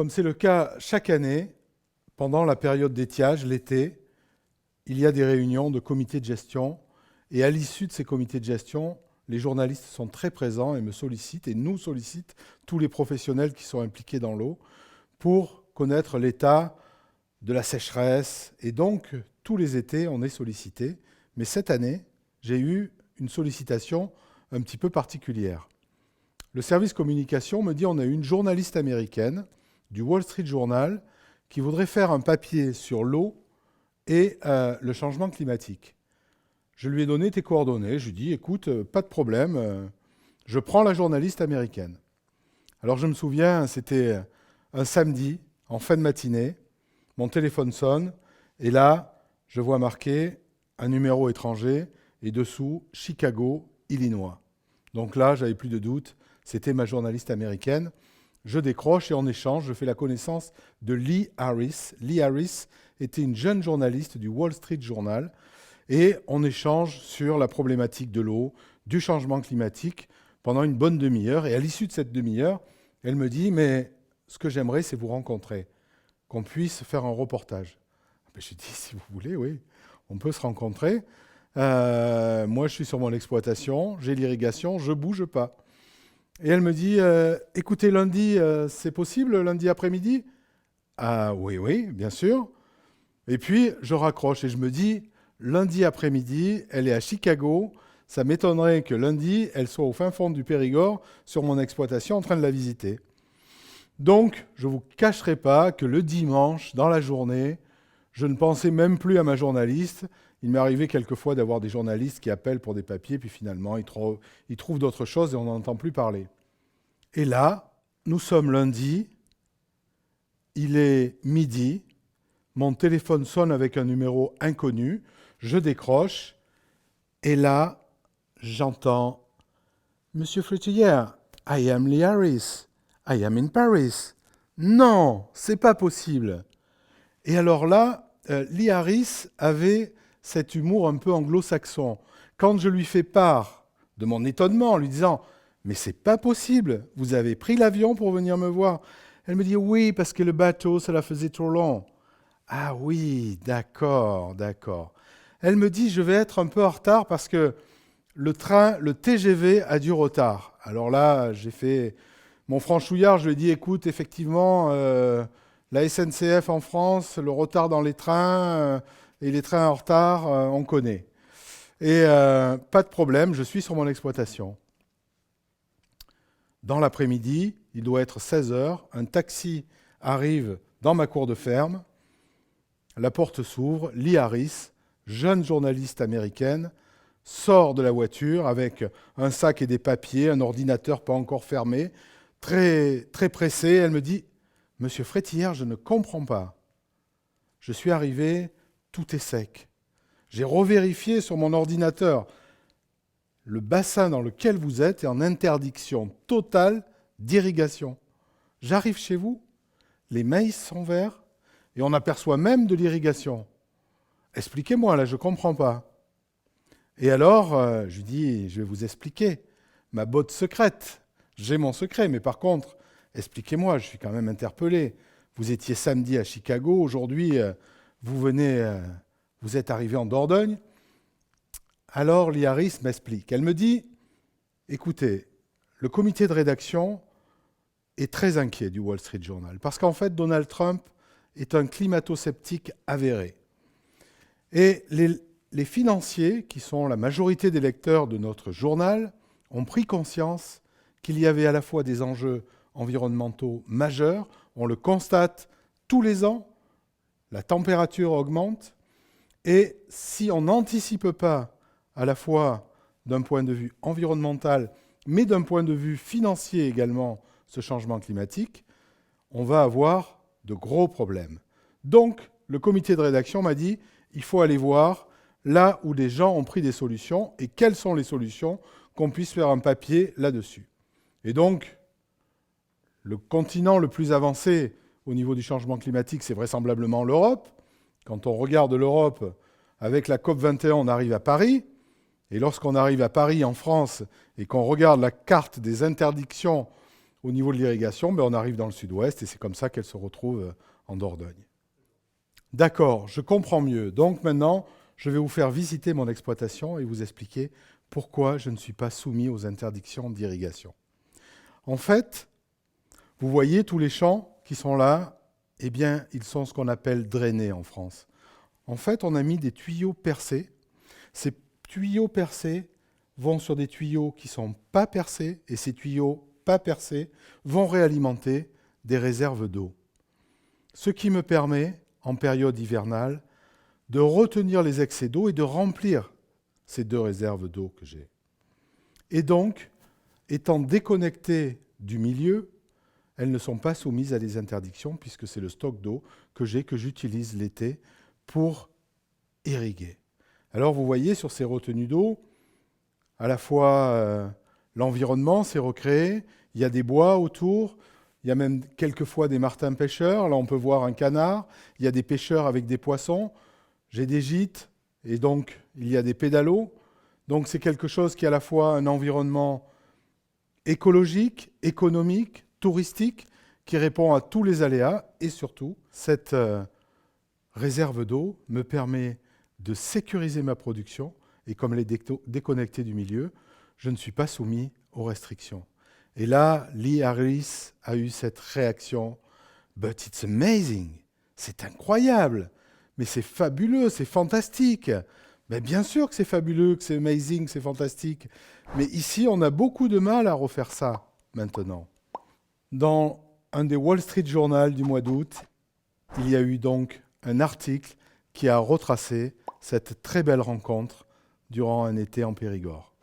Comme c'est le cas chaque année, pendant la période d'étiage, l'été, il y a des réunions de comités de gestion. Et à l'issue de ces comités de gestion, les journalistes sont très présents et me sollicitent, et nous sollicitent, tous les professionnels qui sont impliqués dans l'eau, pour connaître l'état de la sécheresse. Et donc, tous les étés, on est sollicité. Mais cette année, j'ai eu une sollicitation un petit peu particulière. Le service communication me dit on a une journaliste américaine du Wall Street Journal qui voudrait faire un papier sur l'eau et le changement climatique. Je lui ai donné tes coordonnées. Je lui ai dit écoute, pas de problème, je prends la journaliste américaine. Alors je me souviens, c'était un samedi, en fin de matinée, mon téléphone sonne, et là, je vois marqué un numéro étranger, et dessous, Chicago, Illinois. Donc là, j'avais plus de doute, c'était ma journaliste américaine. Je décroche et en échange, je fais la connaissance de Lee Harris. Lee Harris était une jeune journaliste du Wall Street Journal, et on échange sur la problématique de l'eau, du changement climatique, pendant une bonne demi-heure. Et à l'issue de cette demi-heure, elle me dit « Mais ce que j'aimerais, c'est vous rencontrer, qu'on puisse faire un reportage. » Je dis « Si vous voulez, oui, on peut se rencontrer. Moi, je suis sur mon exploitation, j'ai l'irrigation, je ne bouge pas. » Et elle me dit « Écoutez, lundi, c'est possible, lundi après-midi ?» Ah oui, oui, bien sûr. Et puis, je raccroche et je me dis « Lundi après-midi, elle est à Chicago. Ça m'étonnerait que lundi, elle soit au fin fond du Périgord, sur mon exploitation, en train de la visiter. » Donc, je ne vous cacherai pas que le dimanche, dans la journée, je ne pensais même plus à ma journaliste. Il m'est arrivé quelquefois d'avoir des journalistes qui appellent pour des papiers, puis finalement, ils trouvent d'autres choses et on n'en entend plus parler. Et là, nous sommes lundi, il est midi, mon téléphone sonne avec un numéro inconnu, je décroche, et là, j'entends « Monsieur Frétillère, I am Lee Harris. I am in Paris. » Non, c'est pas possible. Et alors là, Lee Harris avait cet humour un peu anglo-saxon. Quand je lui fais part de mon étonnement en lui disant « Mais c'est pas possible, vous avez pris l'avion pour venir me voir ?» Elle me dit « Oui, parce que le bateau, ça la faisait trop long. » Ah oui, d'accord, d'accord. Elle me dit « Je vais être un peu en retard parce que le TGV a du retard. » Alors là, j'ai fait mon franchouillard, je lui ai dit, écoute, effectivement, la SNCF en France, le retard dans les trains et les trains en retard, on connaît. Et pas de problème, je suis sur mon exploitation. Dans l'après-midi, il doit être 16 heures, un taxi arrive dans ma cour de ferme, la porte s'ouvre, Lee Harris, jeune journaliste américaine, sort de la voiture avec un sac et des papiers, un ordinateur pas encore fermé, très, très pressée. Elle me dit « Monsieur Frétillère, je ne comprends pas. Je suis arrivé, tout est sec. J'ai revérifié sur mon ordinateur. Le bassin dans lequel vous êtes est en interdiction totale d'irrigation. J'arrive chez vous, les maïs sont verts et on aperçoit même de l'irrigation. Expliquez-moi, là, je ne comprends pas. » Et alors, je lui dis « Je vais vous expliquer. Ma botte secrète. J'ai mon secret, mais par contre, expliquez-moi, je suis quand même interpellé. Vous étiez samedi à Chicago, aujourd'hui, vous êtes arrivé en Dordogne. » Alors, Lee Harris m'explique. Elle me dit, écoutez, le comité de rédaction est très inquiet du Wall Street Journal, parce qu'en fait, Donald Trump est un climato-sceptique avéré. Et les financiers, qui sont la majorité des lecteurs de notre journal, ont pris conscience qu'il y avait à la fois des enjeux environnementaux majeurs, on le constate tous les ans, la température augmente, et si on n'anticipe pas à la fois d'un point de vue environnemental, mais d'un point de vue financier également, ce changement climatique, on va avoir de gros problèmes. Donc, le comité de rédaction m'a dit, il faut aller voir là où les gens ont pris des solutions, et quelles sont les solutions, qu'on puisse faire un papier là-dessus. Et donc, le continent le plus avancé au niveau du changement climatique, c'est vraisemblablement l'Europe. Quand on regarde l'Europe, avec la COP21, on arrive à Paris. Et lorsqu'on arrive à Paris, en France, et qu'on regarde la carte des interdictions au niveau de l'irrigation, on arrive dans le sud-ouest et c'est comme ça qu'elle se retrouve en Dordogne. D'accord, je comprends mieux. Donc maintenant, je vais vous faire visiter mon exploitation et vous expliquer pourquoi je ne suis pas soumis aux interdictions d'irrigation. En fait, vous voyez tous les champs qui sont là, eh bien, ils sont ce qu'on appelle drainés en France. En fait, on a mis des tuyaux percés. Ces tuyaux percés vont sur des tuyaux qui ne sont pas percés, et ces tuyaux pas percés vont réalimenter des réserves d'eau. Ce qui me permet, en période hivernale, de retenir les excès d'eau et de remplir ces 2 réserves d'eau que j'ai. Et donc, étant déconnectées du milieu, elles ne sont pas soumises à des interdictions puisque c'est le stock d'eau que j'utilise l'été pour irriguer. Alors vous voyez sur ces retenues d'eau, à la fois l'environnement s'est recréé, il y a des bois autour, il y a même quelquefois des martins pêcheurs, là on peut voir un canard, il y a des pêcheurs avec des poissons, j'ai des gîtes et donc il y a des pédalos. Donc c'est quelque chose qui est à la fois un environnement écologique, économique, touristique, qui répond à tous les aléas et surtout, cette réserve d'eau me permet de sécuriser ma production et comme elle est déconnectée du milieu, je ne suis pas soumis aux restrictions. Et là, Lee Harris a eu cette réaction « But it's amazing !» C'est incroyable, mais c'est fabuleux, c'est fantastique. Mais bien sûr que c'est fabuleux, que c'est amazing, c'est fantastique. Mais ici, on a beaucoup de mal à refaire ça maintenant. Dans un des Wall Street Journal du mois d'août, il y a eu donc un article qui a retracé cette très belle rencontre durant un été en Périgord.